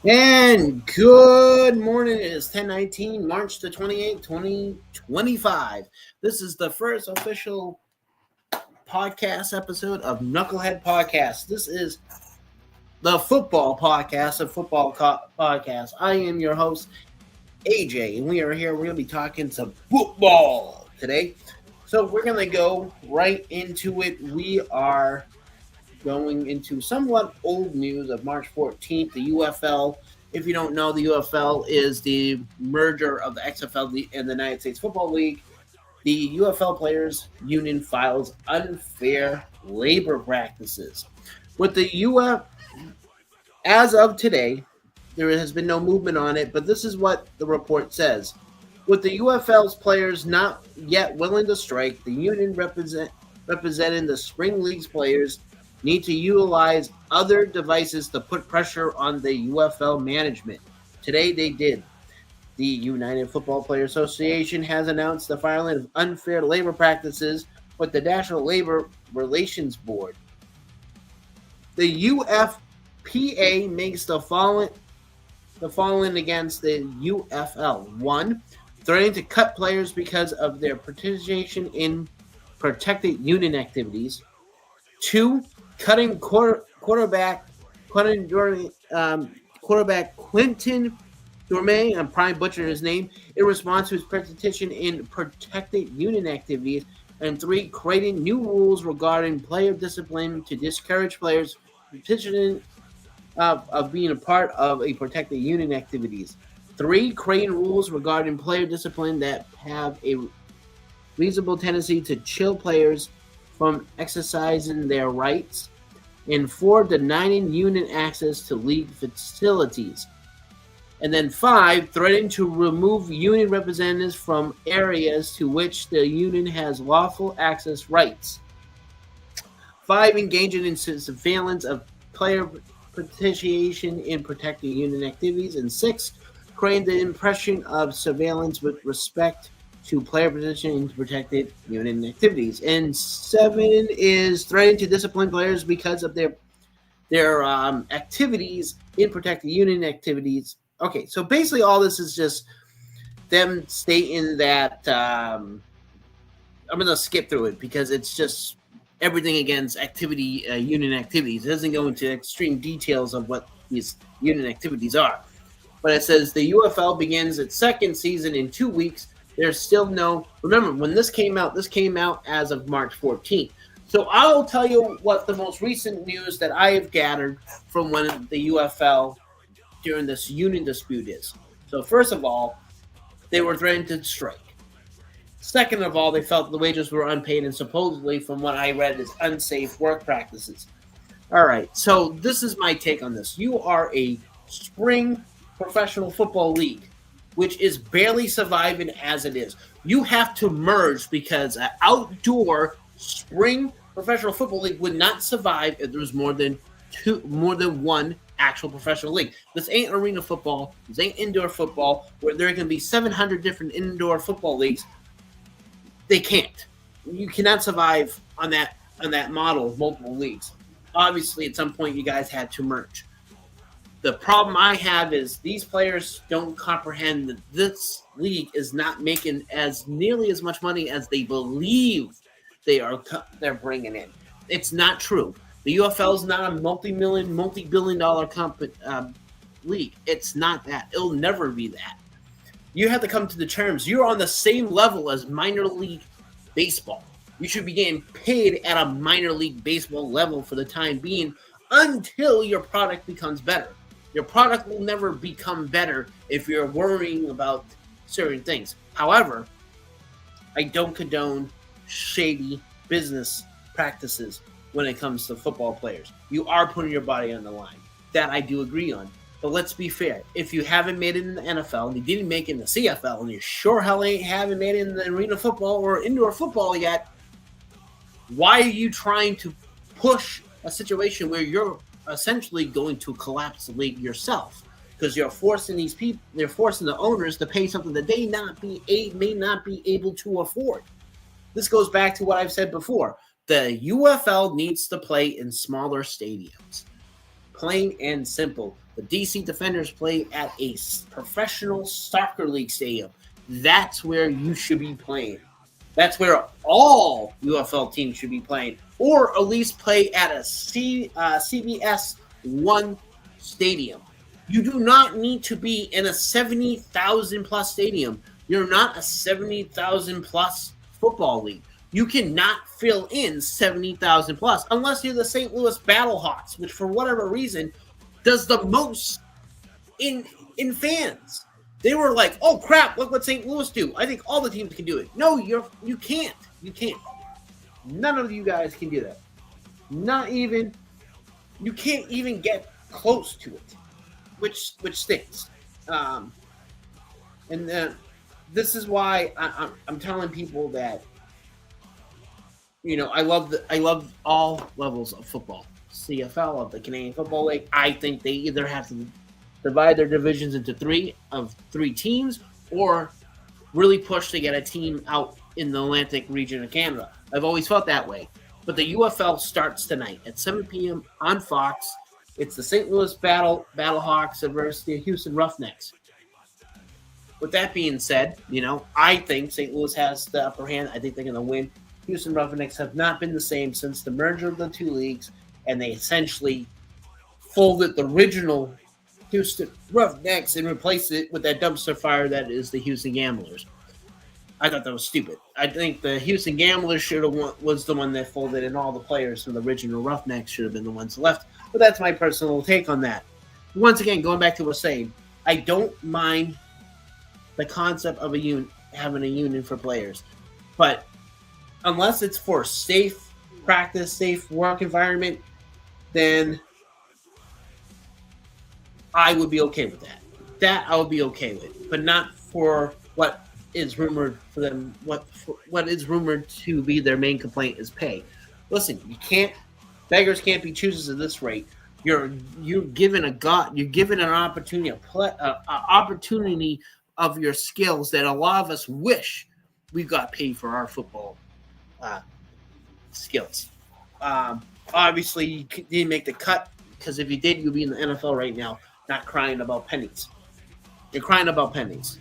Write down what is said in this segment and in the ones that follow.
And good morning. It is 10/19, March the 28th, 2025. This is the first official podcast episode of Knucklehead Podcast. This is the football podcast, podcast. I am your host, AJ, and we are here. We're going to be talking some football today. So we're going to go right into it. We are going into somewhat old news of March 14th, the UFL. If you don't know, the UFL is the merger of the XFL and the United States Football League. The UFL Players Union files unfair labor practices. With the as of today, there has been no movement on it, but this is what the report says. With the UFL's players not yet willing to strike, the union representing the Spring League's players need to utilize other devices to put pressure on the UFL management. Today they did. The United Football Players Association has announced the filing of unfair labor practices with the National Labor Relations Board. The UFPA makes the following against the UFL. 1. Threatening to cut players because of their participation in protected union activities. 2. Cutting quarterback Quentin Dorme, I'm probably butchering his name, in response to his participation in protected union activities. And 3. Creating new rules regarding player discipline to discourage players participating of being a part of a protected union activities. 3. Creating rules regarding player discipline that have a reasonable tendency to chill players from exercising their rights. And 4. Denying union access to league facilities. And then 5. Threatening to remove union representatives from areas to which the union has lawful access rights. 5. Engaging in surveillance of player participation in protected union activities. And 6. Creating the impression of surveillance with respect to player position in protected union activities. And 7 is threatening to discipline players because of their activities in protected union activities. Okay, so basically all this is just them stating that I'm going to skip through it because it's just everything against union activities. It doesn't go into extreme details of what these union activities are. But it says the UFL begins its second season in 2 weeks. There's still no... Remember, when this came out as of March 14th. So I'll tell you what the most recent news that I have gathered from when the UFL during this union dispute is. So first of all, they were threatening to strike. Second of all, they felt the wages were unpaid and supposedly, from what I read, is unsafe work practices. All right, so this is my take on this. You are a spring professional football league, which is barely surviving as it is. You have to merge because an outdoor spring professional football league would not survive if there was more than one actual professional league. This ain't arena football. This ain't indoor football where there can be 700 different indoor football leagues. They can't. You cannot survive on that model of multiple leagues. Obviously, at some point, you guys had to merge. The problem I have is these players don't comprehend that this league is not making as nearly as much money as they believe they're bringing in. It's not true. The UFL is not a multi-billion-dollar league. It's not that. It'll never be that. You have to come to the terms. You're on the same level as minor league baseball. You should be getting paid at a minor league baseball level for the time being until your product becomes better. Your product will never become better if you're worrying about certain things. However, I don't condone shady business practices when it comes to football players. You are putting your body on the line. That I do agree on. But let's be fair. If you haven't made it in the NFL and you didn't make it in the CFL and you sure hell haven't made it in the arena football or indoor football yet, why are you trying to push a situation where you're essentially going to collapse the league yourself? Because you're forcing these people, they're forcing the owners to pay something that they may not be able to afford. This goes back to what I've said before. The UFL needs to play in smaller stadiums. Plain and simple. The DC Defenders play at a professional soccer league stadium. That's where you should be playing. That's where all UFL teams should be playing, or at least play at a CBS 1 stadium. You do not need to be in a 70,000 plus stadium. You're not a 70,000 plus football league. You cannot fill in 70,000 plus unless you're the St. Louis Battlehawks, which for whatever reason does the most in fans. They were like, "Oh crap! Look what St. Louis do. I think all the teams can do it." No, you can't. You can't. None of you guys can do that. Not even. You can't even get close to it, which stinks. And then this is why I'm telling people that, you know, I love all levels of football. CFL, of the Canadian Football League. I think they either have to divide their divisions into three teams, or really push to get a team out in the Atlantic region of Canada. I've always felt that way. But the UFL starts tonight at 7 p.m. on Fox. It's the St. Louis Battlehawks versus the Houston Roughnecks. With that being said, you know, I think St. Louis has the upper hand. I think they're going to win. Houston Roughnecks have not been the same since the merger of the two leagues, and they essentially folded the original Houston Roughnecks and replaced it with that dumpster fire that is the Houston Gamblers. I thought that was stupid. I think the Houston Gamblers was the one that folded, and all the players from the original Roughnecks should have been the ones left. But that's my personal take on that. Once again, going back to what I was saying, I don't mind the concept of having a union for players, but unless it's for safe practice, safe work environment, then I would be okay with that. That I would be okay with, but not for what is rumored for them. What is rumored to be their main complaint is pay. Listen, beggars can't be choosers at this rate. You're given an opportunity of your skills that a lot of us wish we got paid for our football skills. Obviously, you didn't make the cut, because if you did, you'd be in the NFL right now, not crying about pennies. You're crying about pennies.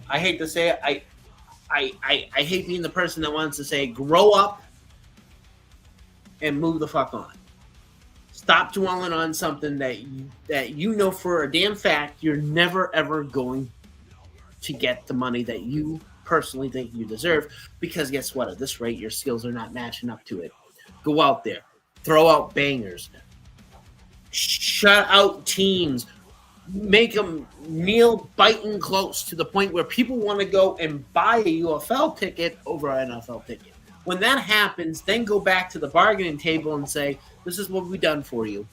I hate to say it. I hate being the person that wants to say, grow up and move the fuck on. Stop dwelling on something that you know for a damn fact you're never ever going to get the money that you personally think you deserve, because guess what? At this rate, your skills are not matching up to it. Go out there, throw out bangers, shut out teams, make them kneel biting close to the point where people want to go and buy a UFL ticket over an NFL ticket. When that happens, then go back to the bargaining table and say, this is what we've done for you.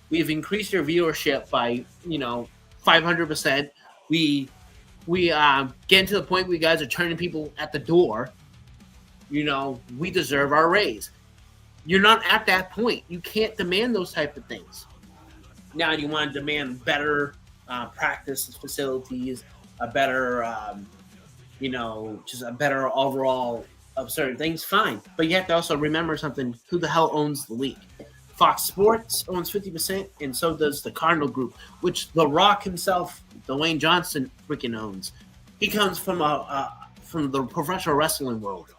We've increased your viewership by, 500%. We getting to the point where you guys are turning people at the door. We deserve our raise. You're not at that point. You can't demand those type of things. Now you want to demand better practice facilities, a better, just a better overall of certain things, fine. But you have to also remember something. Who the hell owns the league? Fox Sports owns 50%, and so does the Cardinal Group, which The Rock himself, Dwayne Johnson, freaking owns. He comes from the professional wrestling world.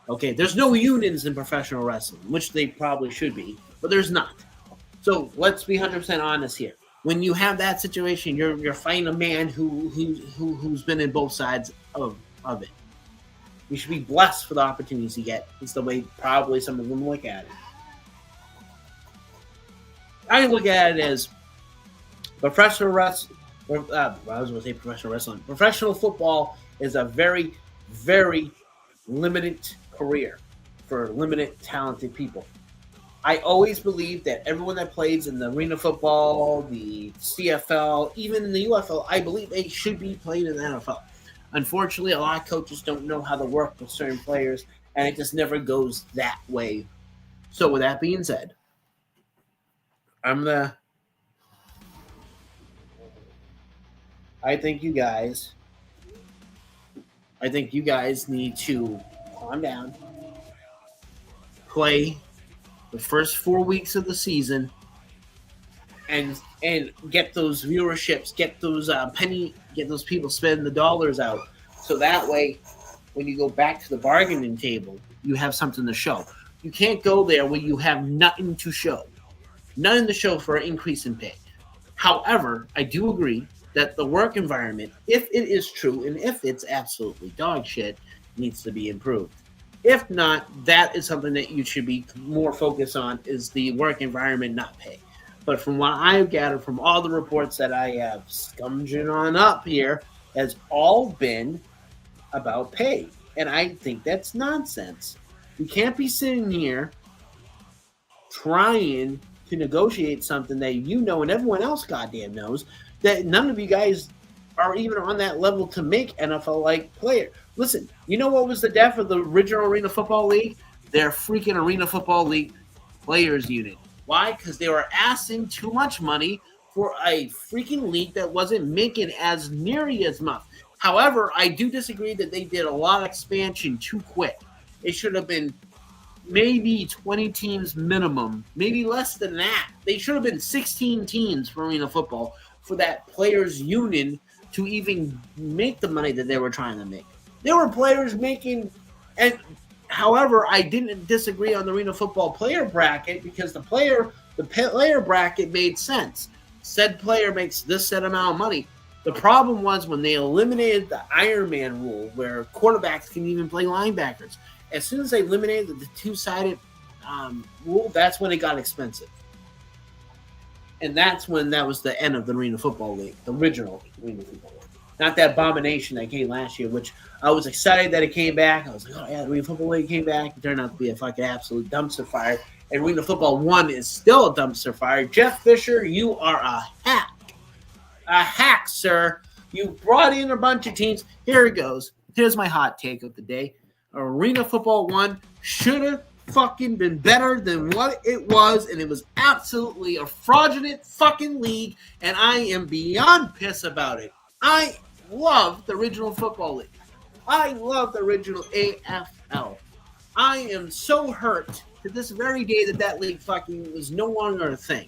Okay, there's no unions in professional wrestling, which they probably should be, but there's not. So let's be 100% honest here. When you have that situation, you're fighting a man who's been in both sides of it. You should be blessed for the opportunities you get. It's the way probably some of them look at it. I look at it as professional wrestling. Professional football is a very, very limited career for limited talented people. I always believe that everyone that plays in the arena football, the CFL, even in the UFL, I believe they should be played in the NFL. Unfortunately, a lot of coaches don't know how to work with certain players, and it just never goes that way. So with that being said, I think you guys need to calm down, play the first 4 weeks of the season, and get those viewerships, get those get those people spending the dollars out. So that way, when you go back to the bargaining table, you have something to show. You can't go there when you have nothing to show. Nothing to show for an increase in pay. However, I do agree that the work environment, if it is true and if it's absolutely dog shit, needs to be improved. If not, that is something that you should be more focused on, is the work environment, not pay. But from what I've gathered from all the reports that I have scummed on up here, has all been about pay. And I think that's nonsense. You can't be sitting here trying to negotiate something that you know and everyone else goddamn knows that none of you guys are even on that level to make NFL-like player. Listen, you know what was the death of the original Arena Football League? Their freaking Arena Football League players unit. Why? Because they were asking too much money for a freaking league that wasn't making as nearly as much. However, I do disagree that they did a lot of expansion too quick. It should have been maybe 20 teams minimum, maybe less than that. They should have been 16 teams for Arena Football for that players' union to even make the money that they were trying to make. There were players making, and however, I didn't disagree on the Arena Football player bracket because the player bracket made sense. Said player makes this set amount of money. The problem was when they eliminated the Iron Man rule, where quarterbacks can even play linebackers. As soon as they eliminated the two-sided rule, that's when it got expensive. And that's when that was the end of the Arena Football League, the original Arena Football League. Not that abomination that came last year, which I was excited that it came back. I was like, oh, yeah, the Arena Football League came back. It turned out to be a fucking absolute dumpster fire. And Arena Football 1 is still a dumpster fire. Jeff Fisher, you are a hack. A hack, sir. You brought in a bunch of teams. Here it goes. Here's my hot take of the day. Arena Football 1 should have fucking been better than what it was, and it was absolutely a fraudulent fucking league, and I am beyond pissed about it. I love the original Football League. I love the original AFL. I am so hurt to this very day that league fucking was no longer a thing.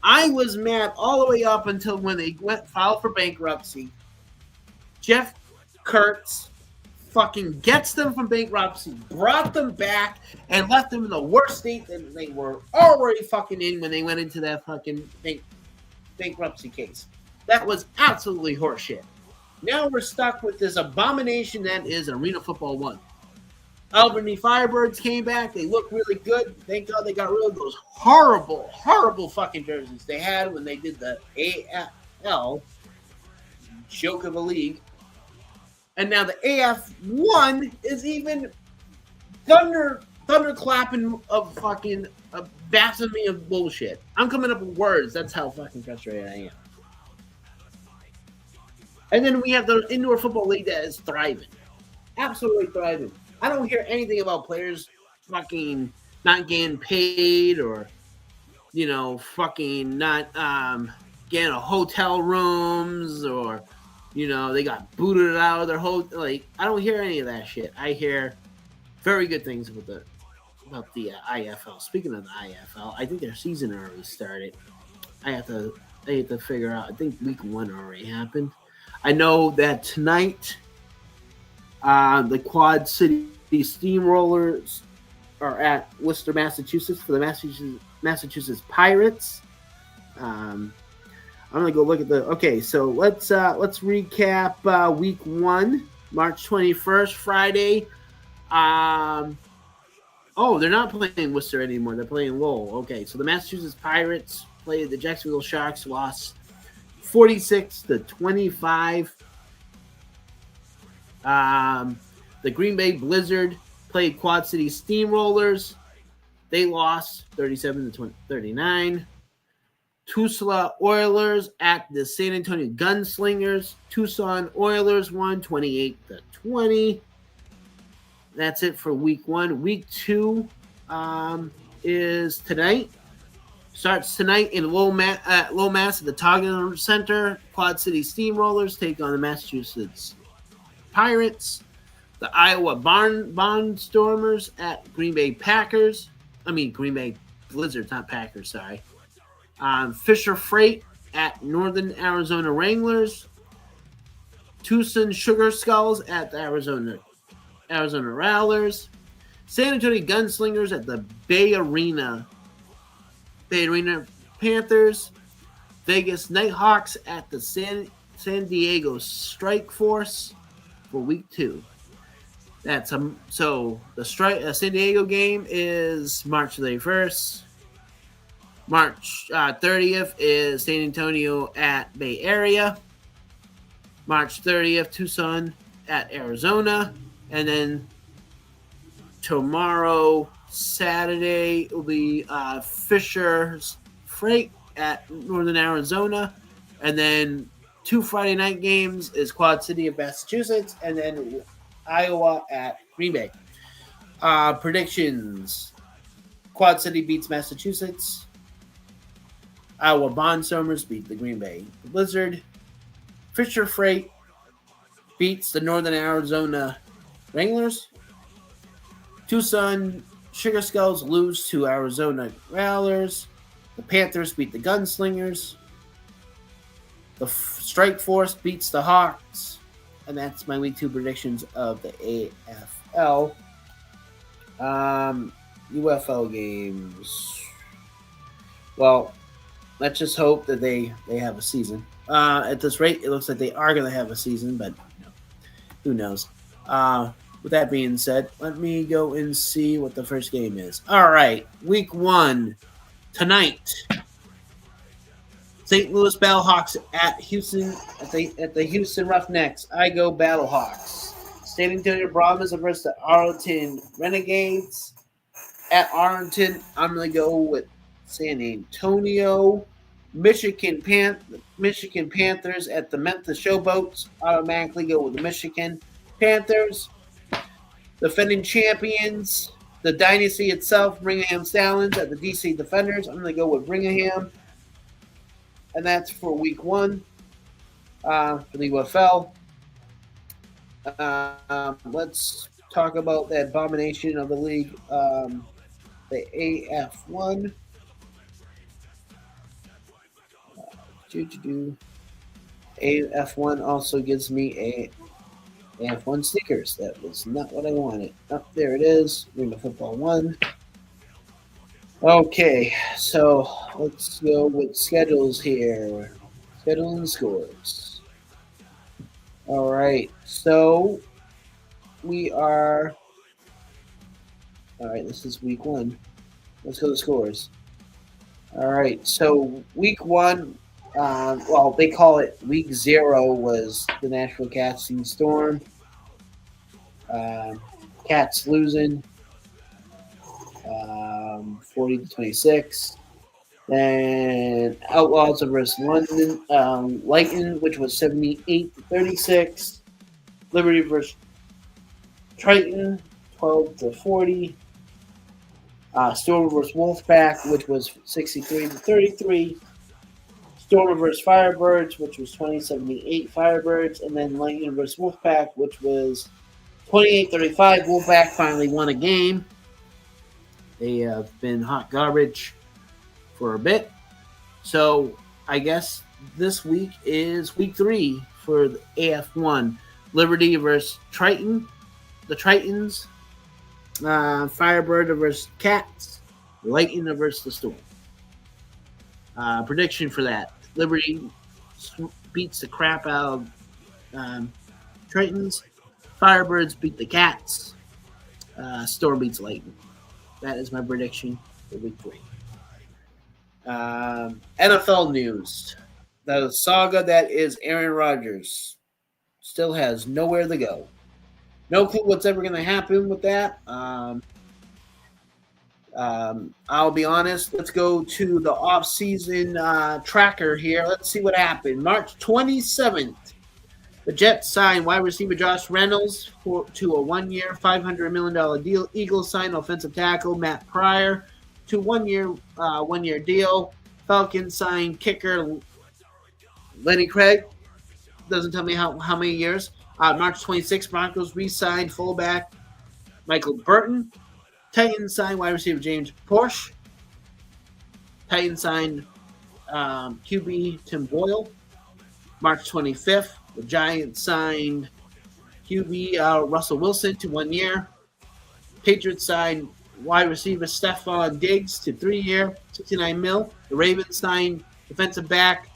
I was mad all the way up until when they filed for bankruptcy. Jeff Kurtz fucking gets them from bankruptcy, brought them back, and left them in the worst state that they were already fucking in when they went into that fucking bankruptcy case. That was absolutely horseshit. Now we're stuck with this abomination that is Arena Football 1. Albany Firebirds came back. They look really good. Thank God they got rid of those horrible, horrible fucking jerseys they had when they did the AFL, joke of a league. And now the AF1 is even thunderclapping of fucking blasphemy of bullshit. I'm coming up with words. That's how fucking frustrated I am. And then we have the indoor football league that is thriving. Absolutely thriving. I don't hear anything about players fucking not getting paid or, you know, fucking not getting a hotel rooms or, you know, they got booted out of their hotel. Like, I don't hear any of that shit. I hear very good things about the IFL. Speaking of the IFL, I think their season already started. I have to figure out. I think week 1 already happened. I know that tonight, the Quad City Steamrollers are at Worcester, Massachusetts for the Massachusetts Pirates. I'm gonna go look at okay, so let's recap week 1, March 21st, Friday. They're not playing Worcester anymore. They're playing Lowell. Okay, so the Massachusetts Pirates played the Jacksonville Sharks, lost 46-25. The Green Bay Blizzard played Quad City Steamrollers. They lost 37-39. Tucson Oilers at the San Antonio Gunslingers. Tucson Oilers won 28-20. That's it for week 1. Week 2 is tonight. Starts tonight in Lowmass at the Target Center. Quad City Steamrollers take on the Massachusetts Pirates. The Iowa Barnstormers at Green Bay Blizzards, not Packers, sorry. Fisher Freight at Northern Arizona Wranglers. Tucson Sugar Skulls at the Arizona Rowlers. San Antonio Gunslingers at the Bay Arena Panthers. Vegas Nighthawks at the San Diego Strike Force for week 2. That's so the San Diego game is March 31st. March 30th is San Antonio at Bay Area. March 30th, Tucson at Arizona. And then tomorrow, Saturday, will be Fisher's Freight at Northern Arizona. And then 2 Friday night games is Quad City of Massachusetts. And then Iowa at Green Bay. Predictions. Quad City beats Massachusetts. Iowa Bondstormers beat the Green Bay Blizzard. Fisher Freight beats the Northern Arizona Wranglers. Tucson Sugar Skulls lose to Arizona Growlers. The Panthers beat the Gunslingers. The Strike Force beats the Hawks. And that's my week 2 predictions of the AFL. UFL games. Well, let's just hope that they have a season. At this rate, it looks like they are going to have a season, but who knows? With that being said, let me go and see what the first game is. All right, week 1 tonight. St. Louis Battlehawks at Houston at the Houston Roughnecks. I go Battlehawks. San Antonio Brahmas versus the Arlington Renegades. At Arlington, I'm going to go with San Antonio. Michigan Panthers at the Memphis Showboats. Automatically go with the Michigan Panthers. Defending champions, the dynasty itself, Birmingham Stallions at the DC Defenders. I'm going to go with Birmingham. And that's for week 1 for the UFL. Let's talk about the abomination of the league, the AF1. AF1 also gives me a AF1 stickers. That was not what I wanted. Oh, there it is. Arena Football 1. Okay, so let's go with schedules here. Schedule and scores. All right, so we are. All right, this is week 1. Let's go to scores. All right, so week 1. Well, they call it week 0 was the Nashville Cats and Storm. Cats losing 40-26. Then Outlaws versus London Lightning, which was 78-36. Liberty versus Triton, 12-40. Storm versus Wolfpack, which was 63-33. Storm versus Firebirds, which was 20-78 Firebirds, and then Lightning versus Wolfpack, which was 28-35. Wolfpack finally won a game. They have been hot garbage for a bit. So I guess this week is week 3 for the AF1. Liberty versus Triton. The Tritons. Firebird versus Cats. Lightning versus the Storm. Prediction for that. Liberty beats the crap out of Tritons. Firebirds beat the Cats. Storm beats Lightning. That is my prediction for week 3. NFL news. The saga that is Aaron Rodgers still has nowhere to go. No clue what's ever going to happen with that. I'll be honest. Let's go to the off-season tracker here. Let's see what happened. March 27th, the Jets signed wide receiver Josh Reynolds to a 1-year, $500 million deal. Eagles signed offensive tackle Matt Pryor to one-year deal. Falcons signed kicker Lenny Craig. Doesn't tell me how many years. March 26th, Broncos re-signed fullback Michael Burton. Titans signed wide receiver James Porsche. Titans signed QB Tim Boyle. March 25th, the Giants signed QB Russell Wilson to 1 year. Patriots signed wide receiver Stephon Diggs to 3 year, $69 million. The Ravens signed defensive back,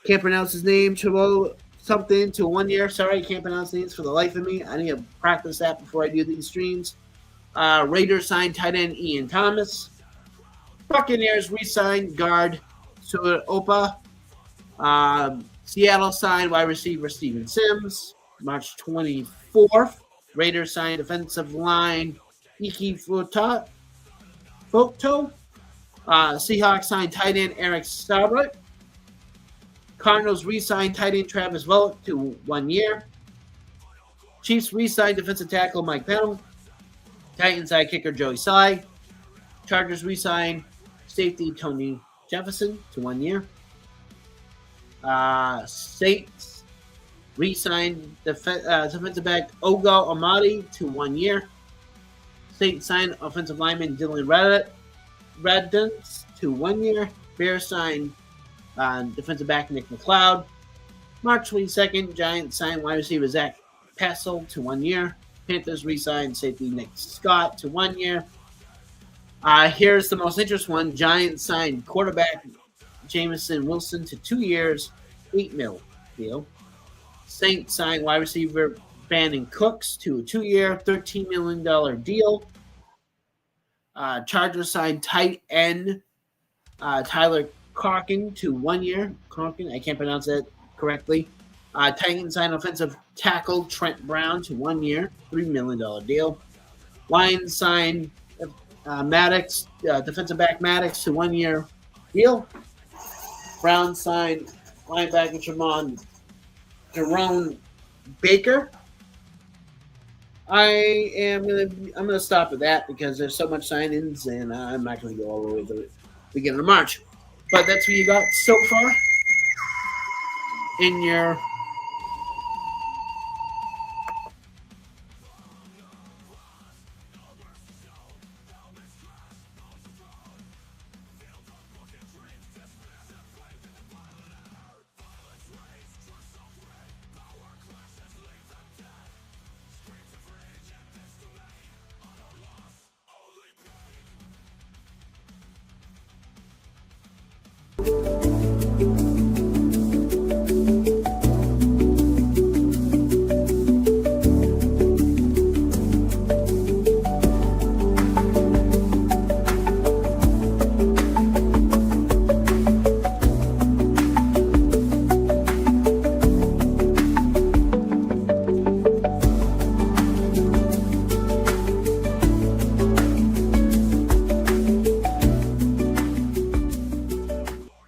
can't pronounce his name, Chavo something, to 1 year. Sorry, I can't pronounce names for the life of me. I need to practice that before I do these streams. Raiders signed tight end Ian Thomas. Buccaneers re-signed guard Su'a Opa. Seattle signed wide receiver Steven Sims. March 24th, Raiders signed defensive line Iki Foto. Seahawks signed tight end Eric Saubert. Cardinals re-signed tight end Travis Vogt to 1 year. Chiefs re-signed defensive tackle Mike Pennell. Titans signed kicker Joey Sy. Chargers re-signed safety Tony Jefferson to 1 year. Saints re-signed defensive back Ogo Amadi to 1 year. Saints signed offensive lineman Dylan Radunz to 1 year. Bears signed defensive back Nick McLeod. March 22nd, Giants signed wide receiver Zach Passel to 1 year. Panthers re-signed safety Nick Scott to 1 year. Here's the most interesting one. Giants signed quarterback Jameson Wilson to 2 years, $8 million deal. Saints signed wide receiver Brandon Cooks to a 2-year, $13 million deal. Chargers signed tight end Tyler Conklin to 1 year. Conklin, I can't pronounce that correctly. Titans signed offensive tackle Trent Brown to 1 year, $3 million deal. Lions signed Maddox, defensive back Maddox to 1 year deal. Browns signed linebacker Jerome Baker. I'm gonna stop at that because there's so much sign-ins and I'm not gonna go all the way to the beginning of March. But that's what you got so far in your